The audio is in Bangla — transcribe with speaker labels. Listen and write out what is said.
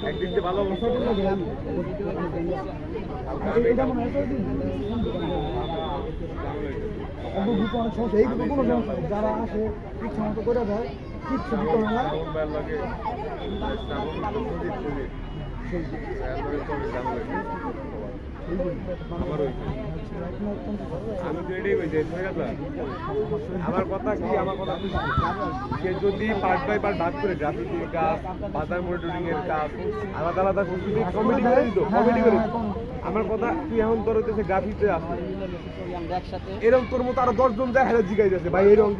Speaker 1: একদিন যে ভালো
Speaker 2: যারা আসে ইচ্ছা মতো করে দেয় কিচ্ছু লাগে
Speaker 1: আমি তো এটাই বলছি আমার কথা কি আমার কথা সে যদি পার্ট বাই পার্ট ভাগ করে গ্রাফিকের কাজ বাজার মনিটরিং এর কাজ আলাদা আলাদা কমিটি করে দিত কমিটি করে আমার কথা তুই এখন তোর হইতেছে গ্রাফিক্সে আসে এরকম তোর মতো আরো 10 জন যায় জিগাই যাচ্ছে ভাই এরকম